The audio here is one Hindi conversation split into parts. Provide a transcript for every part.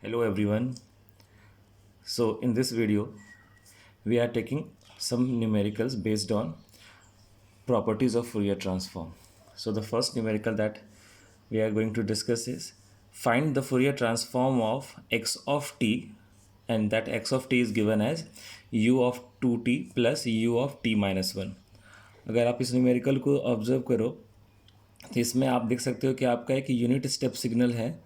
Hello everyone. So in this video we are taking some numericals based on properties of Fourier transform. So the first numerical that we are going to discuss is find the Fourier transform of x of t, and that x of t is given as u of 2t plus u of t minus 1. अगर आप इस न्यूमेरिकल को ऑब्जर्व करो तो इसमें आप देख सकते हो कि आपका एक यूनिट स्टेप सिग्नल है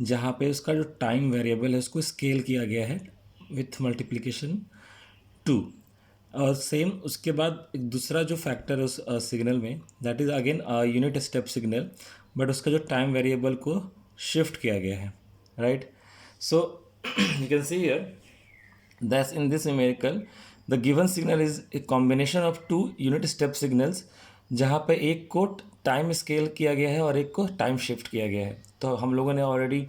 जहाँ पे उसका जो टाइम वेरिएबल है उसको स्केल किया गया है विथ मल्टीप्लिकेशन 2। और सेम उसके बाद एक दूसरा जो फैक्टर है उस सिग्नल में, that is again unit step signal, but उसका जो टाइम वेरिएबल को शिफ्ट किया गया है, right. So you can see here thus in this numerical the given signal is a combination of two unit step signals जहाँ पे एक को टाइम स्केल किया गया है और एक को टाइम शिफ्ट किया गया है। तो हम लोगों ने ऑलरेडी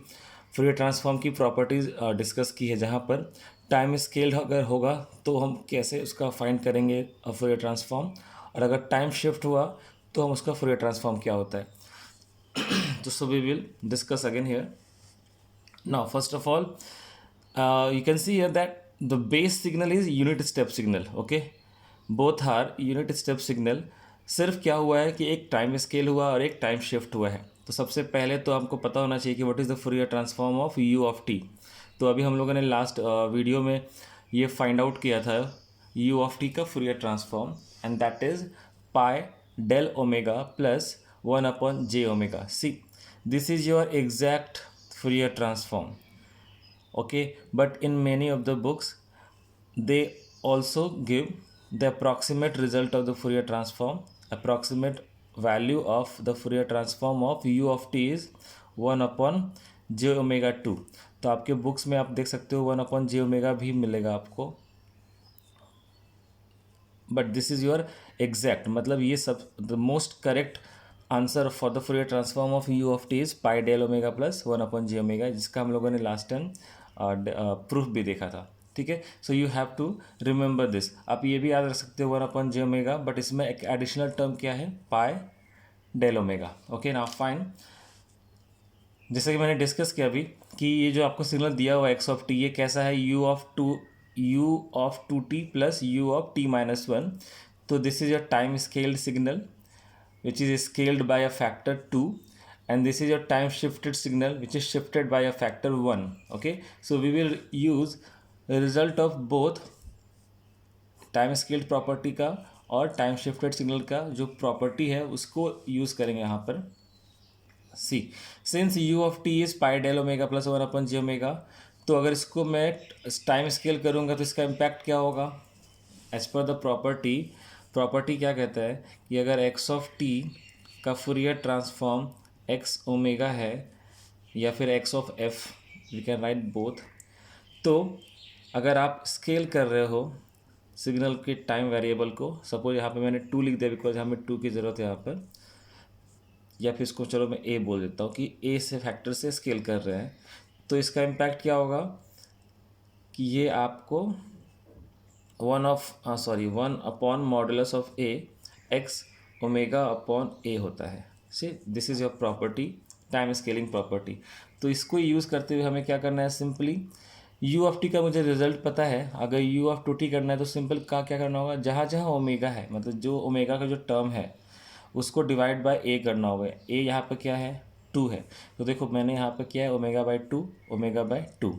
फूरियर ट्रांसफॉर्म की प्रॉपर्टीज़ डिस्कस की है, जहाँ पर टाइम स्केल्ड अगर होगा तो हम कैसे उसका फाइंड करेंगे फूरियर ट्रांसफॉर्म, और अगर टाइम शिफ्ट हुआ तो हम उसका फूरियर ट्रांसफॉर्म क्या होता है। तो so we will discuss again here. Now first of all you can see here that the base signal is unit step signal. Okay, both are unit step signal. सिर्फ क्या हुआ है कि एक टाइम स्केल हुआ और एक टाइम शिफ्ट हुआ है। तो सबसे पहले तो हमको पता होना चाहिए कि what is the Fourier transform of u of T. तो अभी हम लोगों ने लास्ट वीडियो में ये फाइंड आउट किया था यू ऑफ टी का Fourier transform, and that is pi del omega plus 1/j omega. See, this is your exact Fourier transform. Okay, but in many of the books they also give the approximate result of the Fourier transform. Approximate value of the Fourier transform of u of t is 1/j-2। तो आपके बुक्स में आप देख सकते हो 1/j-, भी मिलेगा आपको, but this is your exact, मतलब ये सब the most correct answer for the Fourier transform of u of t is pi del omega plus 1/j-, जिसका हम लोगों ने लास्ट टाइम प्रूफ भी देखा था। ठीक है, so you have to remember this. आप ये भी याद रख सकते हो 1/j-, बट इसमें एक एडिशनल टर्म क्या है, pi del omega. Okay, now fine, जैसे कि मैंने डिस्कस किया अभी कि ये जो आपको सिग्नल दिया हुआ एक्स ऑफ टी, ये कैसा है, u of two t plus u of t minus 1। तो this is your time scaled signal which is scaled by a factor 2, and this is your time shifted signal which is shifted by a factor 1. Okay, so we will use the result of both time scaled property का और टाइम शिफ्टेड सिग्नल का जो प्रॉपर्टी है उसको यूज़ करेंगे यहाँ पर। See, since u of t is pi del omega plus 1/j-, तो अगर इसको मैं टाइम स्केल करूँगा तो इसका इम्पैक्ट क्या होगा, एज पर द प्रॉपर्टी क्या कहता है कि अगर एक्स ऑफ टी का फूरियर ट्रांसफॉर्म एक्स ओमेगा है या फिर x of f, we can write both. तो अगर आप स्केल कर रहे हो सिग्नल के टाइम वेरिएबल को, सपोज यहाँ पे मैंने 2 लिख दिया बिकॉज हमें 2 की ज़रूरत है यहाँ पर, या फिर इसको चलो मैं ए बोल देता हूँ कि ए से फैक्टर से स्केल कर रहे हैं, तो इसका इम्पैक्ट क्या होगा कि ये आपको 1/मॉडुलस of a x omega upon a होता है। See, this is your property, time scaling property. तो इसको यूज़ करते हुए हमें क्या करना है, सिंपली यू ऑफ टी का मुझे रिजल्ट पता है, अगर यू ऑफ टू टी करना है तो सिंपल का क्या करना होगा, जहाँ जहाँ ओमेगा है, मतलब जो ओमेगा का जो टर्म है उसको डिवाइड बाय ए करना होगा। ए यहाँ पर क्या है, 2 है, तो देखो मैंने यहाँ पर क्या है, ओमेगा/2,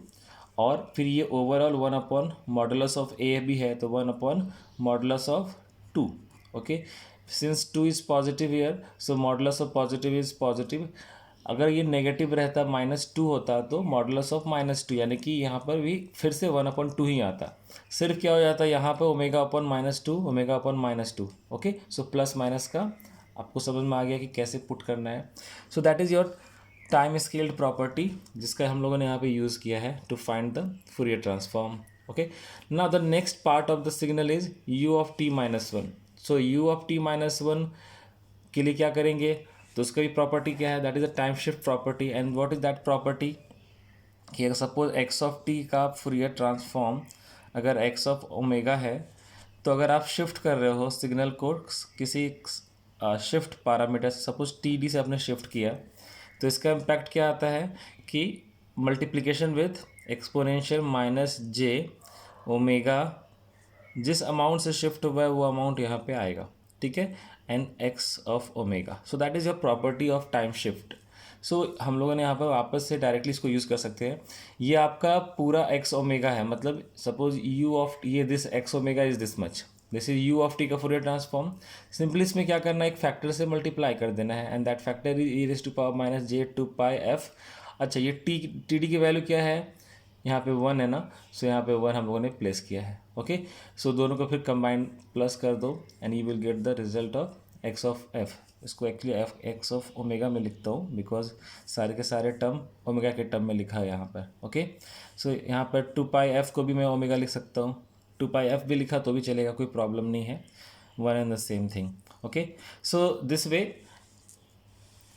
और फिर ये ओवरऑल 1/मॉडुलस ऑफ ए भी है, तो 1/मॉडुलस of 2। Okay, since 2 is positive here, so modulus of positive is positive. अगर ये नेगेटिव रहता, -2 होता, तो मॉडुलस ऑफ -2, यानी कि यहाँ पर भी फिर से 1/2 ही आता। सिर्फ क्या हो जाता है यहाँ पर, ओमेगा/-2। ओके, सो प्लस माइनस का आपको समझ में आ गया कि कैसे पुट करना है। So that is your time scaled property, जिसका हम लोगों ने यहाँ पे यूज़ किया है to find the Fourier transform. Okay, now the next part of the signal is u of t minus 1। So u of t minus 1 के लिए क्या करेंगे, तो उसका भी प्रॉपर्टी क्या है, that is a time shift property. And what is that property कि अगर सपोज एक्स ऑफ टी का फूरियर ट्रांसफॉर्म अगर एक्स ऑफ ओमेगा है, तो अगर आप शिफ्ट कर रहे हो सिग्नल को किसी shift parameter, suppose T D से आपने शिफ्ट किया, तो इसका इम्पैक्ट क्या आता है कि multiplication with exponential minus j omega, जिस अमाउंट से शिफ्ट हुआ है वो अमाउंट यहाँ पे आएगा, ठीक है, n x of omega. So that is your property of time shift. सो हम लोगों ने यहाँ पर वापस से डायरेक्टली इसको यूज़ कर सकते हैं। ये आपका पूरा एक्स ओमेगा है, मतलब सपोज यू ऑफ ये this x omega is this much, this is u of t का फूरियर ट्रांसफॉर्म। सिंपली इसमें क्या करना है, एक फैक्टर से मल्टीप्लाई कर देना है, and that factor is e raise to power minus j two pi f. अच्छा, ये टी डी की वैल्यू क्या है, यहाँ पे 1 है ना, सो यहाँ पे 1 हम लोगों ने प्लेस किया है। ओके, सो दोनों को फिर कंबाइन प्लस कर दो and you will get the result of x of f. इसको actually f x of omega में लिखता हूँ बिकॉज सारे के सारे टर्म ओमेगा के टर्म में लिखा है यहाँ पर। ओके, सो यहाँ पर 2 पाई एफ को भी मैं ओमेगा लिख सकता हूँ, 2 पाई एफ भी लिखा तो भी चलेगा, कोई प्रॉब्लम नहीं है, one and the same thing. Okay, so this way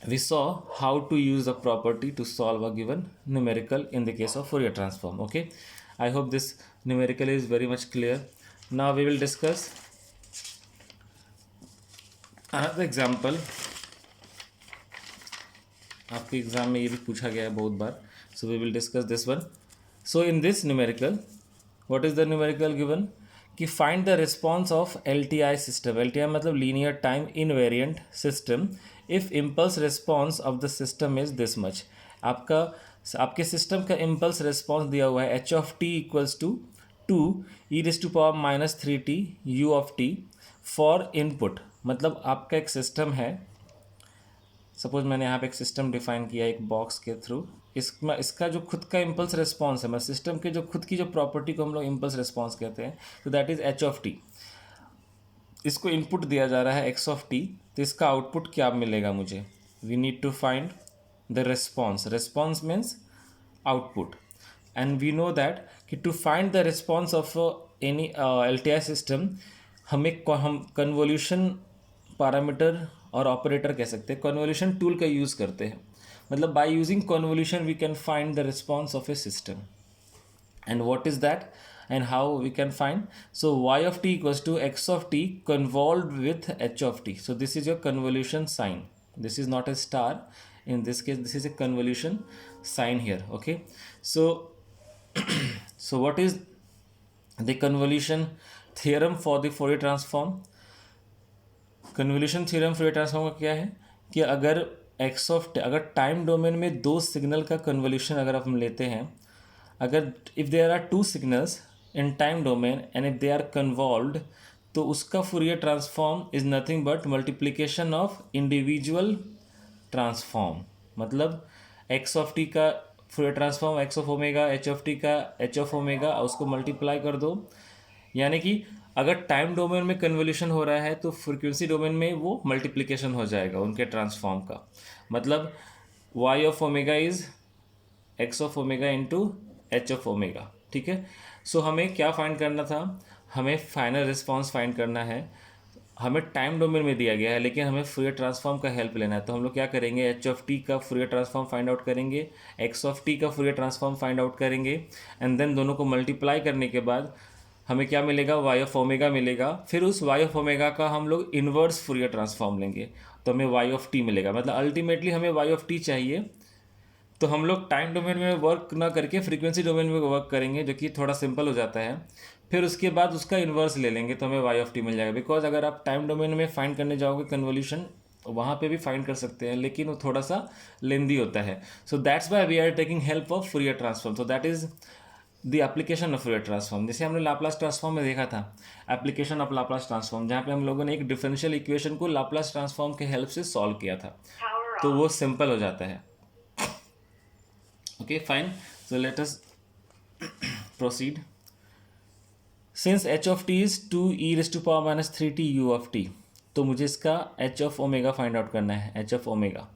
we saw how to use the property to solve a given numerical in the case of Fourier transform. Okay, I hope this numerical is very much clear. Now we will discuss another example. आपके एग्जाम में ये भी पूछा गया है बहुत बार, so we will discuss this one. So in this numerical, what is the numerical given कि find the response of LTI system. LTI मतलब linear time invariant system if impulse response of the system is this much. आपके सिस्टम का इम्पल्स रिस्पॉन्स दिया हुआ है h of t equals to 2 e raise to power minus 3t u of t for input. मतलब आपका एक सिस्टम है, सपोज मैंने यहाँ पे एक सिस्टम डिफाइन किया एक बॉक्स के थ्रू, इसका जो खुद का इम्पल्स रिस्पॉन्स है, मतलब सिस्टम के जो खुद की जो प्रॉपर्टी को हम लोग इम्पल्स रिस्पॉन्स कहते हैं, तो that is H of T. इसको इनपुट दिया जा रहा है एक्स ऑफ टी, तो इसका आउटपुट क्या मिलेगा मुझे, we need to find the response. Response means output, and we know that कि to find the response of any LTI system हम कन्वोल्यूशन पैरामीटर और ऑपरेटर कह सकते हैं, कन्वोल्यूशन टूल का यूज़ करते हैं। मतलब by using convolution we can find the response of a system, and what is that and how we can find. So y of t equals to x of t convolved with h of t. So this is your convolution sign, this is not a star, in this case this is a convolution sign here. Okay, so so what is the convolution theorem for the Fourier transform? Convolution theorem Fourier transform का क्या है कि अगर एक्स ऑफ अगर टाइम डोमेन में दो सिग्नल का कन्वोल्यूशन अगर हम लेते हैं, अगर if there are two signals in time domain and if they are convolved, तो उसका Fourier transform is nothing but multiplication of individual transform. मतलब एक्स ऑफ टी का Fourier transform x of omega, h of t का एच ऑफ ओमेगा, उसको मल्टीप्लाई कर दो। यानी कि अगर टाइम डोमेन में कन्वोल्यूशन हो रहा है तो फ्रीक्वेंसी डोमेन में वो मल्टीप्लिकेशन हो जाएगा उनके ट्रांसफॉर्म का। मतलब y of omega is x of omega into h of omega, ठीक है। सो हमें क्या फाइंड करना था, हमें फाइनल रिस्पॉन्स फाइंड करना है। हमें टाइम डोमेन में दिया गया है लेकिन हमें फूरियर ट्रांसफॉर्म का हेल्प लेना है, तो हम लोग क्या करेंगे, एच ऑफ टी का फूरियर ट्रांसफॉर्म फाइंड आउट करेंगे, एक्स ऑफ टी का फूरियर ट्रांसफॉर्म फाइंड आउट करेंगे, एंड देन दोनों को मल्टीप्लाई करने के बाद हमें क्या मिलेगा, वाई ऑफ ओमेगा मिलेगा। फिर उस वाई ऑफ ओमेगा का हम लोग इन्वर्स फूरियर ट्रांसफॉर्म लेंगे तो हमें वाई ऑफ टी मिलेगा। मतलब अल्टीमेटली हमें वाई ऑफ टी चाहिए, तो हम लोग टाइम डोमेन में वर्क ना करके फ्रीक्वेंसी डोमेन में वर्क करेंगे, जो कि थोड़ा सिंपल हो जाता है। फिर उसके बाद उसका इन्वर्स ले लेंगे तो हमें वाई ऑफ टी मिल जाएगा। बिकॉज अगर आप टाइम डोमेन में फाइंड करने जाओगे कन्वोल्यूशन, वहाँ पे भी फाइंड कर सकते हैं लेकिन वो थोड़ा सा लेंदी होता है। So that's why we are taking help of Fourier transform. So that is the application of Fourier transform. जैसे हमने लाप्लास ट्रांसफॉर्म में देखा था, एप्लीकेशन ऑफ लाप्लास ट्रांसफॉर्म, जहाँ पे हम लोगों ने एक डिफरेंशियल इक्वेशन को लाप्लास ट्रांसफॉर्म के हेल्प से सॉल्व किया था, तो वो सिंपल हो जाता है। Okay, fine. So let us proceed. Since h of t is 2 e raised to power minus 3t u of t, तो मुझे इसका h of omega find out करना है, h of ओमेगा।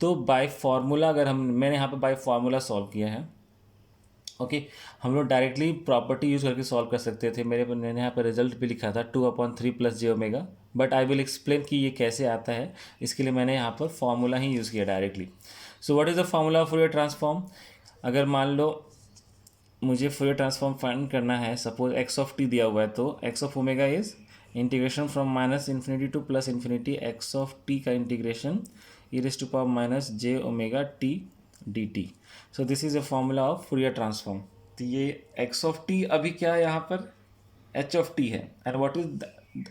तो बाय फार्मूला अगर मैंने यहाँ पे बाय फार्मूला सॉल्व किया है। ओके, हम लोग डायरेक्टली प्रॉपर्टी यूज़ करके सॉल्व कर सकते थे। मैंने यहाँ पर रिजल्ट भी लिखा था 2/3 plus j omega, but I will explain कि ये कैसे आता है। इसके लिए मैंने यहाँ पर फार्मूला ही यूज़ किया directly. So what is the formula of Fourier transform. अगर मान लो मुझे फूरियर ट्रांसफॉर्म फाइंड करना है, सपोज एक्स ऑफ टी दिया हुआ है, तो x of omega is integration from minus infinity to plus infinity x of t का integration e raise to power minus j omega t dt. So this is a formula of Fourier transform. तो ये x ऑफ t अभी क्या है यहाँ पर h ऑफ t है. And what is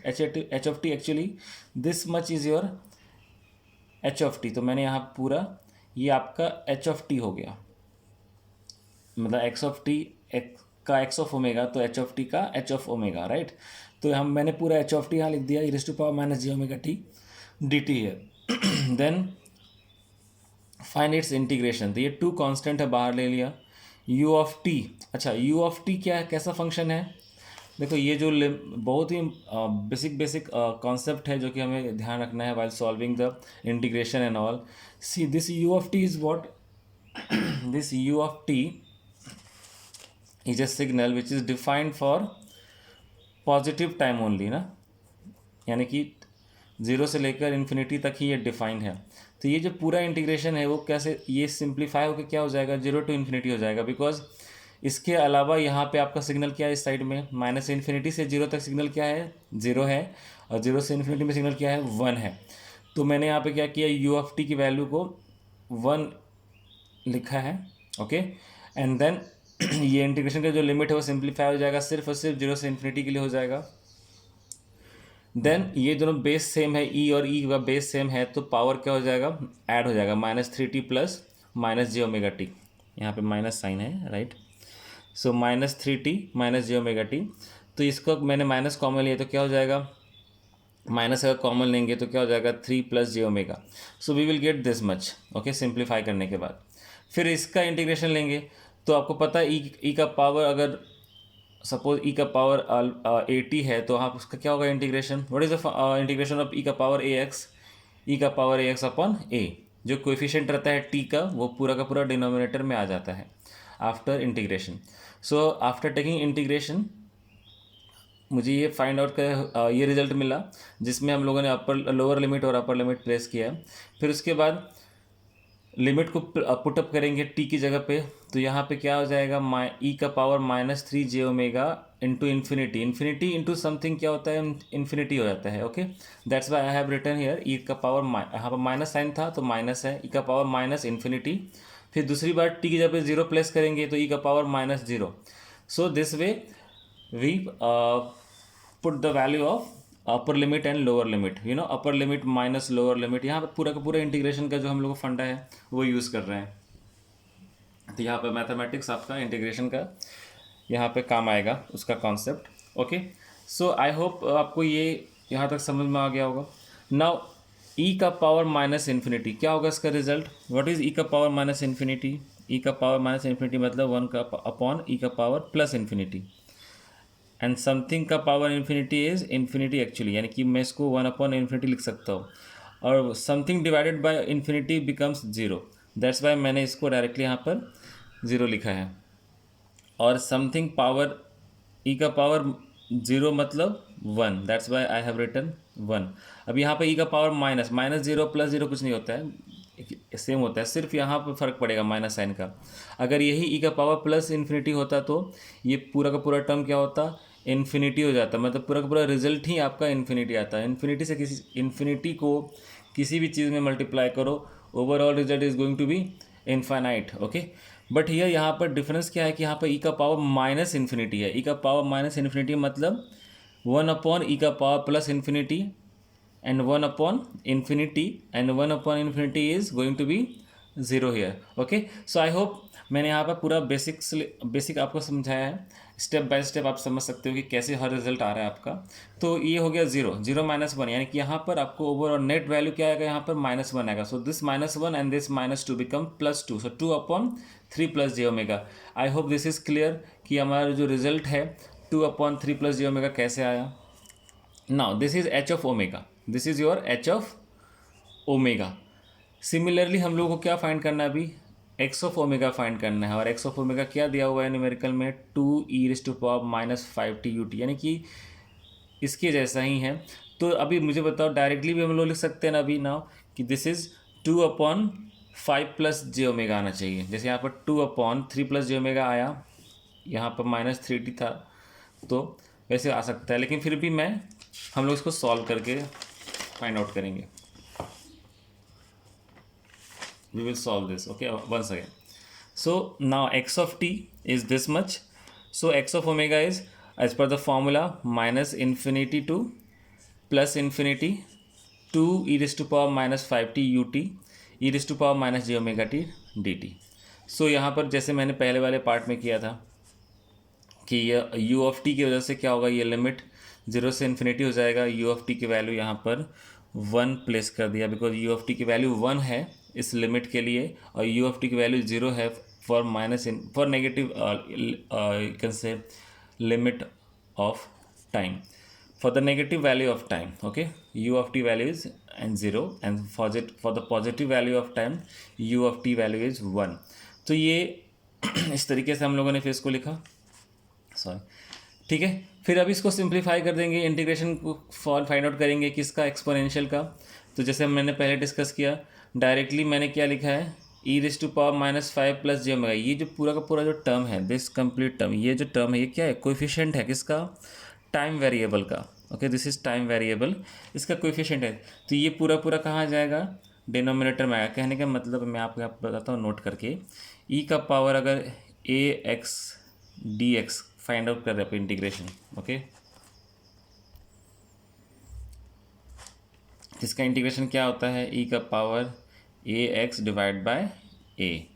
h of t actually this much is your h of t. तो मैंने यहाँ पूरा ये आपका h ऑफ t हो गया, मतलब x ऑफ t का x ऑफ ओमेगा, तो h ऑफ t का h ऑफ ओमेगा, राइट. तो मैंने पूरा h ऑफ t यहाँ लिख दिया e raise to power minus j omega t dt है. Then find its integration. तो ये टू कांस्टेंट है, बाहर ले लिया. u ऑफ t, अच्छा u ऑफ t क्या है, कैसा फंक्शन है. देखो ये जो बहुत ही बेसिक कॉन्सेप्ट है जो कि हमें ध्यान रखना है while solving the integration and all. See this u of t is what, this u of t is a signal which is defined for positive time only ना, यानी कि ज़ीरो से लेकर इन्फिनिटी तक ही ये डिफाइंड है. तो ये जो पूरा इंटीग्रेशन है वो कैसे, ये सिंप्लीफाई होकर क्या हो जाएगा, जीरो टू इन्फिनिटी हो जाएगा. बिकॉज इसके अलावा यहाँ पे आपका सिग्नल क्या है, इस साइड में माइनस इन्फिनिटी से जीरो तक सिग्नल क्या है, ज़ीरो है, और जीरो से इन्फिनिटी में सिग्नल क्या है, वन है. तो मैंने यहाँ पे क्या किया, यू ऑफ टी की वैल्यू को वन लिखा है. ओके, एंड देन ये इंटीग्रेशन का जो लिमिट है वो सिंप्लीफाई हो जाएगा, सिर्फ और सिर्फ जीरो से इन्फिनिटी के लिए हो जाएगा. देन ये दोनों बेस सेम है, ई और ई का बेस सेम है, तो पावर क्या हो जाएगा, ऐड हो जाएगा, -3t plus minus j omega T. यहाँ पे माइनस साइन है, राइट. सो -3t minus j omega T. तो इसको मैंने माइनस कॉमन लिया तो क्या हो जाएगा, माइनस अगर कॉमन लेंगे तो क्या हो जाएगा, 3 plus j omega. So we will get this much. Okay, simplify करने के बाद फिर इसका इंटीग्रेशन लेंगे. तो आपको पता है ई का पावर, अगर सपोज ई का पावर 80 है तो आप उसका क्या होगा integration, what is the integration of e का पावर ए एक्स, ई का power a x upon a. जो कोएफिशिएंट रहता है टी का वो पूरा का पूरा डिनोमिनेटर में आ जाता है after integration. So after taking integration मुझे ये फाइंड आउट कर ये रिजल्ट मिला, जिसमें हम लोगों ने अपर लोअर लिमिट और अपर लिमिट प्लेस किया. फिर उसके बाद लिमिट को पुटअप करेंगे टी की जगह पे. तो यहाँ पे क्या हो जाएगा, ई का power -3 j omega into infinity. Infinity into something क्या होता है, इन्फिनिटी हो जाता है. Okay, that's why I have written here e का पावर, यहाँ पर माइनस साइन था तो माइनस है, ई का पावर माइनस इन्फिनिटी. फिर दूसरी बार टी की जगह पे जीरो प्लेस करेंगे तो ई का power -0. So this way we put the value of upper limit and lower limit, you know, upper limit minus lower limit. यहाँ पर पूरा का पूरा इंटीग्रेशन का जो हम लोग का फंडा है वो यूज़ कर रहे हैं. तो यहाँ पर मैथमेटिक्स आपका इंटीग्रेशन का यहाँ पे काम आएगा, उसका concept. Okay, so I hope आपको ये यहाँ तक समझ में आ गया होगा. नाउ ई का पावर माइनस इन्फिनिटी क्या होगा इसका रिजल्ट, व्हाट इज ई का पावर माइनस इन्फिनिटी. ई का पावर माइनस इन्फिनिटी मतलब वन का अपॉन ई का power plus infinity. And something का power infinity is infinity actually, यानी कि मैं इसको वन अपॉन इन्फिनिटी लिख सकता हूँ. और something divided by infinity becomes zero, that's why मैंने इसको डायरेक्टली यहाँ पर ज़ीरो लिखा है. और समथिंग पावर ई का पावर ज़ीरो मतलब one, that's why I have written one. अब यहाँ पे ई का power minus zero plus zero कुछ नहीं होता है, सेम होता है, सिर्फ यहाँ पे फ़र्क पड़ेगा माइनस साइन का. अगर यही ई का पावर प्लस इन्फिनिटी होता तो ये पूरा का पूरा टर्म क्या होता, इन्फिनिटी हो जाता, मतलब पूरा का पूरा रिजल्ट ही आपका इन्फिनिटी आता है. इन्फिनिटी से इन्फिनिटी को किसी भी चीज़ में मल्टीप्लाई करो, overall result is going to be infinite. Okay, but here यहाँ पर डिफरेंस क्या है कि यहाँ पर ई का पावर माइनस इन्फिनिटी है. ई का पावर माइनस इन्फिनिटी मतलब वन अपॉन ई का power plus infinity and 1 upon infinity, and 1 upon infinity is going to be 0 here. okay, so I hope मैंने यहाँ पर पूरा बेसिक आपको समझाया है, स्टेप बाय स्टेप आप समझ सकते हो कि कैसे हर रिजल्ट आ रहा है आपका. तो ये हो गया 0 -1, यानी कि यहाँ पर आपको ओवरऑल नेट वैल्यू क्या आएगा, यहाँ पर -1 आएगा. So this -1 and this -2 become +2, so 2 upon 3 plus j omega. I hope this is clear कि हमारा जो रिजल्ट है 2 अपॉन 3 प्लस जे ओमेगा कैसे आया. Now this is H of omega, this is your H of omega. Similarly हम लोग को क्या फाइंड करना है अभी, एक्स ऑफ ओमेगा फाइंड करना है. और एक्स ऑफ ओमेगा क्या दिया हुआ है न्यूमेरिकल में, 2e⁻⁻⁵t, यानी कि इसके जैसा ही है. तो अभी मुझे बताओ, डायरेक्टली भी हम लोग लिख सकते हैं ना अभी नाउ कि this is 2 upon 5 plus j omega आना चाहिए. जैसे यहाँ पर 2 अपॉन 3 प्लस जे ओमेगा आया, यहाँ पर -3t था, तो वैसे आ सकता है. लेकिन फिर भी हम लोग इसको सॉल्व करके फाइंड आउट करेंगे. We will solve this, okay, once again. So now x of t is this much. So x of omega is, as per the formula, minus infinity to plus infinity 2 e raised to power minus 5t ut e raised to power minus j omega t dt. सो यहाँ पर जैसे मैंने पहले वाले पार्ट में किया था कि ये u ऑफ टी की वजह से क्या होगा, ये लिमिट 0 से इन्फिनिटी हो जाएगा. u ऑफ टी की वैल्यू यहाँ पर 1 प्लेस कर दिया, बिकॉज u ऑफ टी की वैल्यू 1 है इस लिमिट के लिए, और u ऑफ टी की वैल्यू 0 है for minus in for negative can say limit of time, for the negative value of time. Okay, u of t value is and 0, and for the positive value of time u of t value is 1. तो ये इस तरीके से हम लोगों ने फिर इसको लिखा, सॉरी, ठीक है. फिर अब इसको सिंप्लीफाई कर देंगे, इंटीग्रेशन को फाइंड आउट करेंगे किसका, एक्सपोनेंशियल का. तो जैसे मैंने पहले डिस्कस किया, डायरेक्टली मैंने क्या लिखा है, e raise to power minus 5 plus j omega. ये जो पूरा का पूरा जो टर्म है, दिस कंप्लीट टर्म, ये जो टर्म है ये क्या है, कोएफिशिएंट है किसका, टाइम वेरिएबल का. Okay, this is time variable, इसका कोएफिशिएंट है. तो ये पूरा पूरा कहाँ जाएगा, डिनोमिनेटर में आएगा. कहने का मतलब मैं आपको बताता हूँ नोट करके, ई का पावर अगर a x d x find out कर रहे हैं इंटीग्रेशन. ओके, इसका इंटीग्रेशन क्या होता है, ई का power a x divide by A.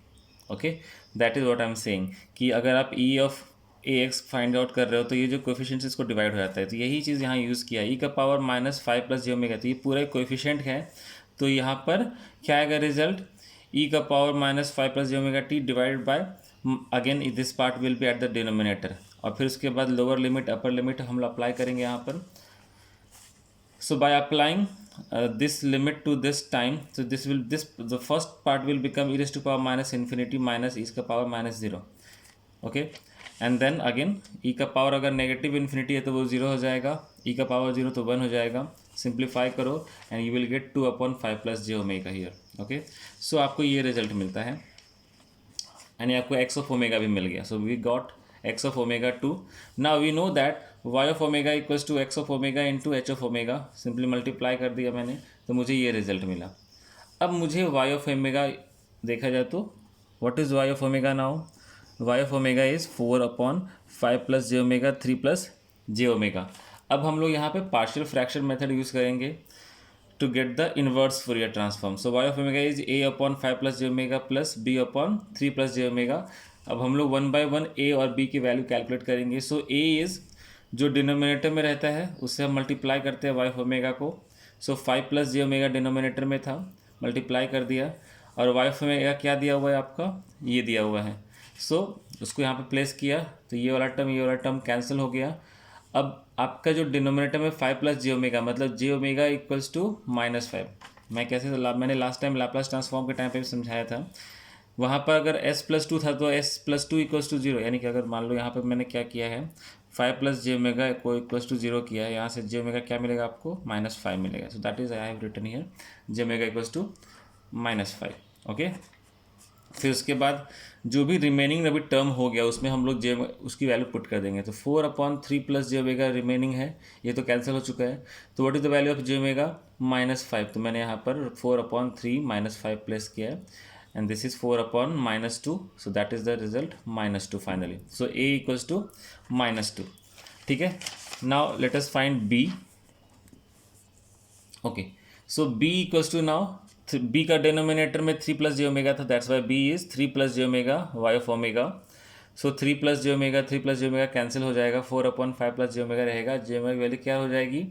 Okay, that is what I am saying कि अगर आप ई of a x find out कर रहे हो तो ये जो कोएफिशिएंट इसको डिवाइड हो जाता है. तो यही चीज़ यहाँ यूज़ किया, ई का power minus 5 plus j omega. तो ये पूरा कोएफिशिएंट है, तो यहाँ पर क्या आएगा रिजल्ट, ई का power minus 5 plus j omega T divided by, again this part will be at the denominator. और फिर उसके बाद लोअर लिमिट अपर लिमिट हम लोग अप्लाई करेंगे यहाँ पर. So by applying this limit to this time, so the first part will become e raised to power minus infinity minus e का power minus 0. Okay, and then again e का पावर अगर नेगेटिव इन्फिनिटी है तो वो 0 हो जाएगा, ई का पावर 0 तो 1 हो जाएगा. सिंप्लीफाई करो and you will get 2/5 plus j omega here. Okay, so आपको ये रिजल्ट मिलता है, एंड आपको एक्स ऑफ ओमेगा भी मिल गया. So we got x of omega 2. Now we know that y of omega equals to x of omega into h of omega. Simply multiply कर दिया मैंने, तो मुझे ये रिजल्ट मिला. अब मुझे y ऑफ ओमेगा देखा जाए तो what is y of omega now, y of omega is 4/5 plus j omega 3 plus j omega. अब हम लोग यहाँ पे पार्शियल फ्रैक्शन मेथड यूज़ करेंगे to get the inverse Fourier transform. So y of omega is a/5 plus j omega plus b/3 plus j omega. अब हम लोग 1 बाय 1 a और b की वैल्यू कैलकुलेट करेंगे. सो a इज़ जो डिनोमिनेटर में रहता है उससे हम मल्टीप्लाई करते हैं y ऑफ ओमेगा को. सो 5 प्लस जे ओमेगा डिनोमिनेटर में था, मल्टीप्लाई कर दिया, और y ऑफ ओमेगा क्या दिया हुआ है आपका, ये दिया हुआ है. सो उसको यहाँ पे प्लेस किया तो ये वाला टर्म कैंसिल हो गया. अब आपका जो डिनोमिनेटर में 5 प्लस जे ओमेगा, मतलब जे ओमेगा इक्वल्स टू -5. मैं कैसे, मैंने लास्ट टाइम लाप्लास ट्रांसफॉर्म के टाइम पे भी समझाया था. वहाँ पर अगर s+2 था तो s+2 इक्वल्स टू 0, यानी कि अगर मान लो यहाँ पे मैंने क्या किया है, 5 प्लस जे ओमेगा को इक्वल्स टू 0 किया है, यहाँ से जे ओमेगा क्या मिलेगा आपको, -5 मिलेगा. So that is I have written here j omega equals to -5. Okay, फिर उसके बाद जो भी रिमेनिंग अभी टर्म हो गया उसमें हम लोग जे उसकी वैल्यू पुट कर देंगे. तो 4/3 प्लस जे ओमेगा रिमेनिंग है, ये तो कैंसिल हो चुका है. तो what is the value of J omega, -5. तो मैंने यहाँ पर 4/3 -5 प्लेस किया है, and this is 4/-2. So that is the result -2 finally. So a equals to -2. ठीक है, now let us find b. Okay, so b equals to, now b का डिनोमिनेटर में 3 प्लस जे ओमेगा था, that's why b is 3 plus j omega y of omega. So 3 plus j omega cancel हो जाएगा, 4/5 प्लस जे ओमेगा रहेगा. जे ओमेगा की वैल्यू क्या हो जाएगी,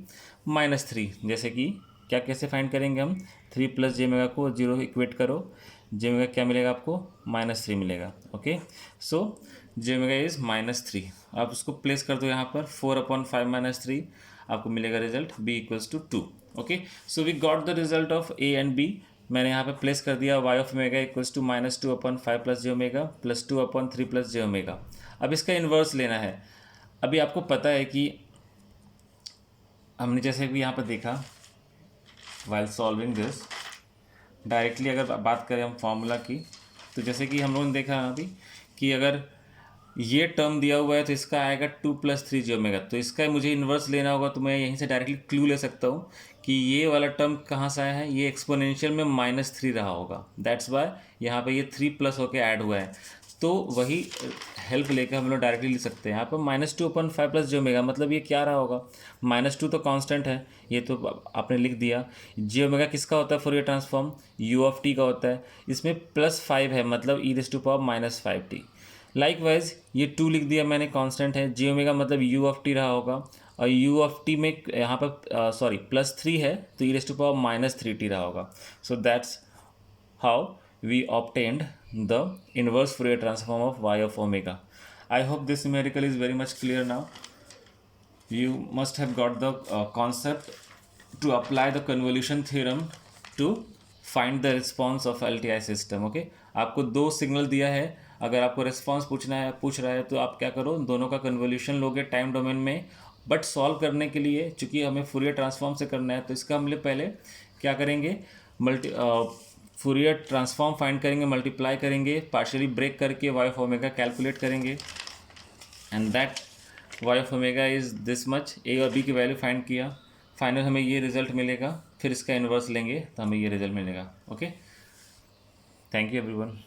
-3. जैसे कि क्या कैसे फाइंड करेंगे हम, 3 प्लस जे ओमेगा को 0 इक्वेट करो, जे ओमेगा क्या मिलेगा आपको, -3 मिलेगा. Okay, so J omega is -3. आप उसको प्लेस कर दो यहाँ पर, 4/5 -3 आपको मिलेगा result b equals to 2. Okay, so we got the result of a and b. मैंने यहाँ पे प्लेस कर दिया y of omega equals to -2/5 plus j omega plus 2/3 plus j omega. अब इसका इन्वर्स लेना है. अभी आपको पता है कि हमने जैसे भी यहाँ पर देखा वाइल सॉल्विंग दिस, डायरेक्टली अगर बात करें हम फॉर्मूला की, तो जैसे कि हम लोगों ने देखा अभी कि अगर ये टर्म दिया हुआ है तो इसका आएगा 2 + 3 जी ओमेगा। तो इसका मुझे इन्वर्स लेना होगा, तो मैं यहीं से डायरेक्टली क्लू ले सकता हूँ कि ये वाला टर्म कहाँ से आया है, ये एक्सपोनेंशियल में -3 रहा होगा। दैट्स वाई यहाँ पे ये 3 प्लस होके ऐड हुआ है। तो वही हेल्प लेकर हम लोग डायरेक्टली लिख सकते हैं। यहाँ पर -2/5 + जी ओमेगा, मतलब ये क्या रहा होगा, -2 तो कांस्टेंट है, ये तो आपने लिख दिया। जी ओमेगा किसका होता है Fourier transform, you of t का होता है। इसमें +5 है, मतलब e⁻⁻5t। लाइकवाइज ये 2 लिख दिया मैंने, कांस्टेंट है। जी ओमेगा मतलब यू ऑफ टी रहा होगा, और यू ऑफ टी में यहाँ पर सॉरी +3 है तो e⁻−3t रहा होगा। So that's how we obtained the inverse Fourier transform of y of omega. I hope this numerical is very much clear now. You must have got the concept to apply the convolution theorem to find the response of LTI system. Okay, आपको दो सिग्नल दिया है, अगर आपको रिस्पॉन्स पूछ रहा है तो आप क्या करो, दोनों का कन्वोल्यूशन लोगे टाइम डोमेन में। बट सॉल्व करने के लिए चूंकि हमें फूरियर ट्रांसफॉर्म से करना है, तो इसका हम लोग पहले क्या करेंगे, फूरियर ट्रांसफॉर्म फाइंड करेंगे, मल्टीप्लाई करेंगे, पार्शियली ब्रेक करके वाई ऑफ ओमेगा कैलकुलेट करेंगे, and that y of omega is this much. A और बी की वैल्यू फाइंड किया, फाइनल हमें ये रिजल्ट मिलेगा, फिर इसका इन्वर्स लेंगे तो हमें ये रिजल्ट मिलेगा। Okay, thank you everyone.